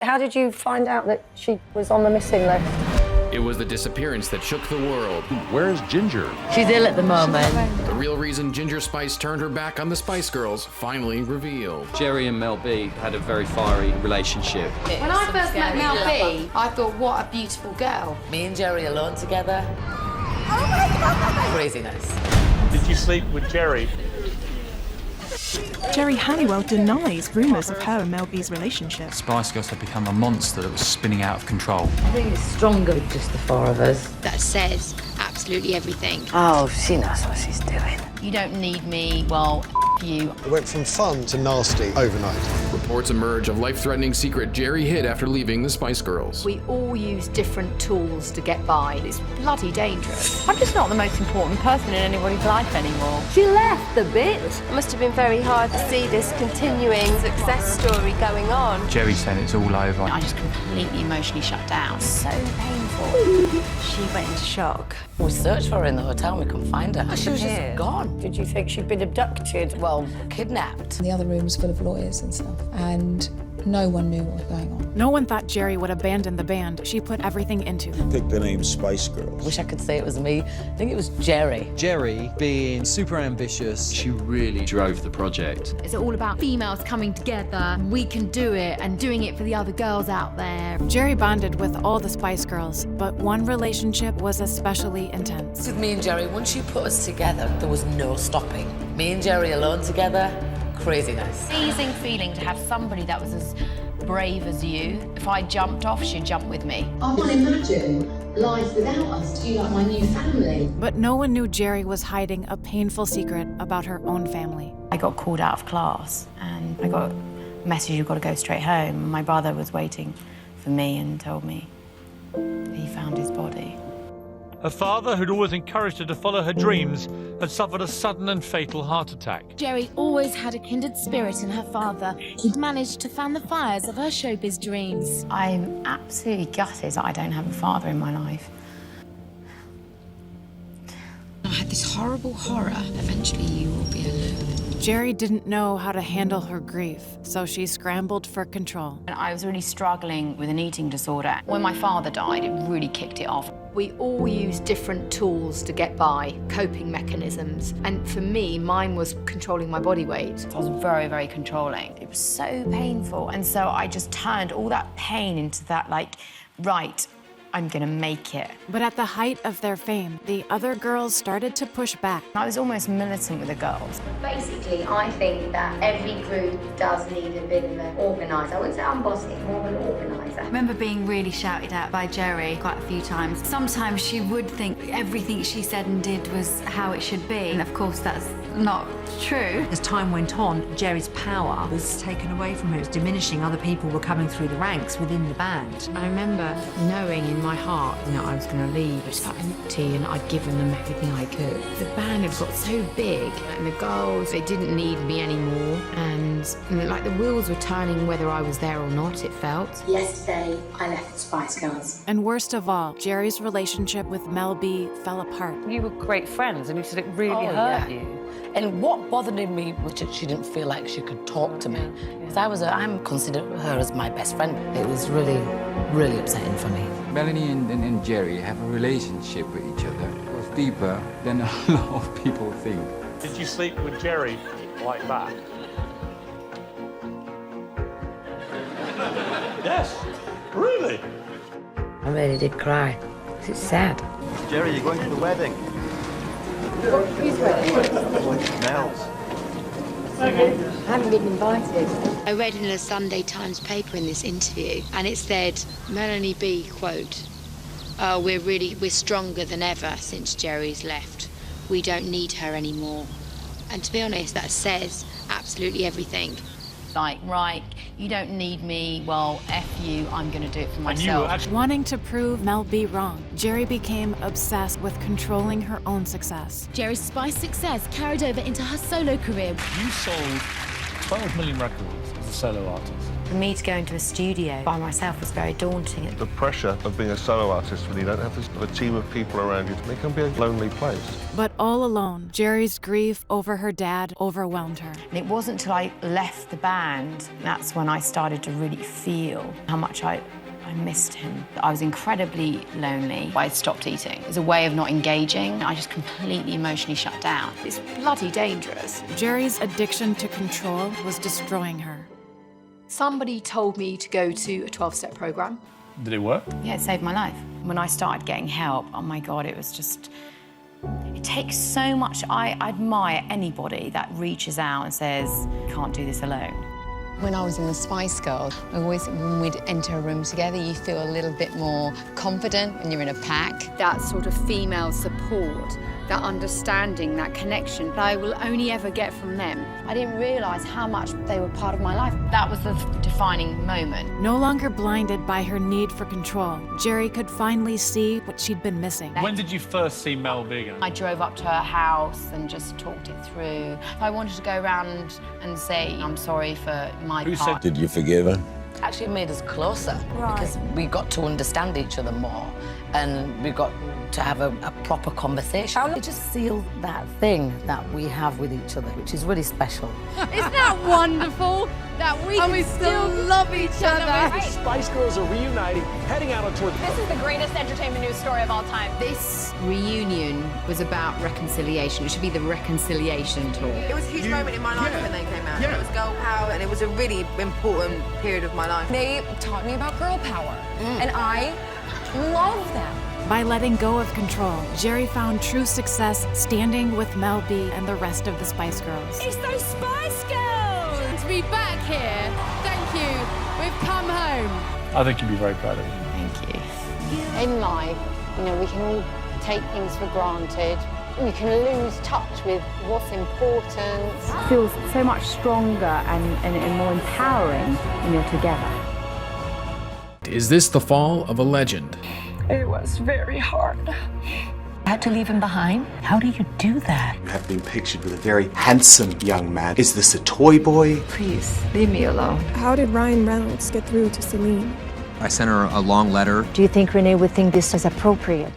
How did you find out that she was on the missing list? It was the disappearance that shook the world. Where's Ginger? She's ill at the moment. The real reason Ginger Spice turned her back on the Spice Girls finally revealed. Geri and Mel B had a very fiery relationship. When I first met Mel B, I thought, what a beautiful girl. Me and Geri alone together. Oh my God! Craziness. Did you sleep with Geri? Geri Halliwell denies rumours of her and Mel B's relationship. Spice Girls had become a monster that was spinning out of control. I think it's stronger with just the four of us. That says absolutely everything. Oh, she knows what she's doing. You don't need me, well, you. It went from fun to nasty overnight. Reports emerge of life-threatening secret Geri hid after leaving the Spice Girls. We all use different tools to get by. It's bloody dangerous. I'm just not the most important person in anybody's life anymore. She left the bit. It must have been very hard to see this continuing success story going on. Geri said it's all over. I just completely emotionally shut down. So painful. She went into shock. We searched for her in the hotel and we couldn't find her. She was just gone. Did you think she'd been abducted? Well, kidnapped. The other room was full of lawyers and stuff, and no one knew what was going on. No one thought Geri would abandon the band she put everything into. Picked the name Spice Girls. Wish I could say it was me. I think it was Geri. Geri, being super ambitious, she really drove the project. It's all about females coming together. We can do it, and doing it for the other girls out there. Geri bonded with all the Spice Girls, but one relationship was especially intense. With me and Geri, once you put us together, there was no stopping. Me and Geri alone together, craziness. Amazing feeling to have somebody that was as brave as you. If I jumped off, she'd jump with me. I can't imagine life without us. Do you like my new family? But no one knew Geri was hiding a painful secret about her own family. I got called out of class and I got a message, you've got to go straight home. My brother was waiting for me and told me he found his body. Her father, who'd always encouraged her to follow her dreams, had suffered a sudden and fatal heart attack. Geri always had a kindred spirit in her father. He'd managed to fan the fires of her showbiz dreams. I'm absolutely gutted that I don't have a father in my life. I had this horrible horror. Eventually you will be alone. Geri didn't know how to handle her grief, so she scrambled for control. And I was really struggling with an eating disorder. When my father died, it really kicked it off. We all use different tools to get by, coping mechanisms. And for me, mine was controlling my body weight. I was very, very controlling. It was so painful. And so I just turned all that pain into that, like, right, I'm gonna make it. But at the height of their fame, the other girls started to push back. I was almost militant with the girls. Basically, I think that every group does need a bit of an organiser. I wouldn't say I'm bossy, more of an organiser. I remember being really shouted at by Geri quite a few times. Sometimes she would think everything she said and did was how it should be. And of course, that's not true. As time went on, Geri's power was taken away from her. It was diminishing. Other people were coming through the ranks within the band. I remember knowing in my heart that I was going to leave. It felt empty and I'd given them everything I could. The band had got so big and the girls, they didn't need me anymore. And like the wheels were turning whether I was there or not, it felt. Yesterday, I left the Spice Girls. And worst of all, Geri's relationship with Mel B fell apart. You were great friends and you said it really hurt you. And what bothered me was that she didn't feel like she could talk to me. Because I'm considered her as my best friend. It was really, really upsetting for me. Melanie and Geri have a relationship with each other. It was deeper than a lot of people think. Did you sleep with Geri like that? Yes, really? I really did cry. It's sad. Geri, you're going to the wedding. Whose wedding? Mel's. I haven't been invited. I read in a Sunday Times paper in this interview, and it said, Melanie B, quote, "Oh, we're stronger than ever since Geri's left. We don't need her anymore." And to be honest, that says absolutely everything. Like, right, you don't need me, well, F you, I'm gonna do it for myself. Wanting to prove Mel B wrong, Geri became obsessed with controlling her own success. Geri's Spice success carried over into her solo career. You sold 12 million records as a solo artist. For me to go into a studio by myself was very daunting. The pressure of being a solo artist when you don't have a team of people around you, it can be a lonely place. But all alone, Geri's grief over her dad overwhelmed her. And it wasn't until I left the band, that's when I started to really feel how much I missed him. I was incredibly lonely. I stopped eating. As a way of not engaging, I just completely emotionally shut down. It's bloody dangerous. Geri's addiction to control was destroying her. Somebody told me to go to a 12-step program. Did it work? Yeah, it saved my life. When I started getting help, oh my God, it was just... It takes so much. I admire anybody that reaches out and says, can't do this alone. When I was in the Spice Girls, when we'd enter a room together, you feel a little bit more confident when you're in a pack. That sort of female support, that understanding, that connection, that I will only ever get from them. I didn't realise how much they were part of my life. That was the defining moment. No longer blinded by her need for control, Geri could finally see what she'd been missing. When did you first see Mel B again? I drove up to her house and just talked it through. I wanted to go around and say, I'm sorry for my part. Did you forgive her? Actually, it made us closer because we got to understand each other more and we got to have a proper conversation. It just sealed that thing that we have with each other, which is really special. Isn't that wonderful that we still love each other? The Spice Girls are reuniting, heading out on tour. This is the greatest entertainment news story of all time. This reunion was about reconciliation. It should be the reconciliation tour. It was a huge moment in my life when they came out. It was girl power, and it was a really important period of my life. They taught me about girl power, and I love them. By letting go of control, Geri found true success standing with Mel B and the rest of the Spice Girls. It's those Spice Girls! To be back here, thank you. We've come home. I think you'd be very proud of me. Thank you. In life, you know, we can all take things for granted. We can lose touch with what's important. It feels so much stronger and more empowering when you're together. Is this the fall of a legend? It was very hard. Had to leave him behind? How do you do that? You have been pictured with a very handsome young man. Is this a toy boy? Please, leave me alone. How did Ryan Reynolds get through to Celine? I sent her a long letter. Do you think Renee would think this is appropriate?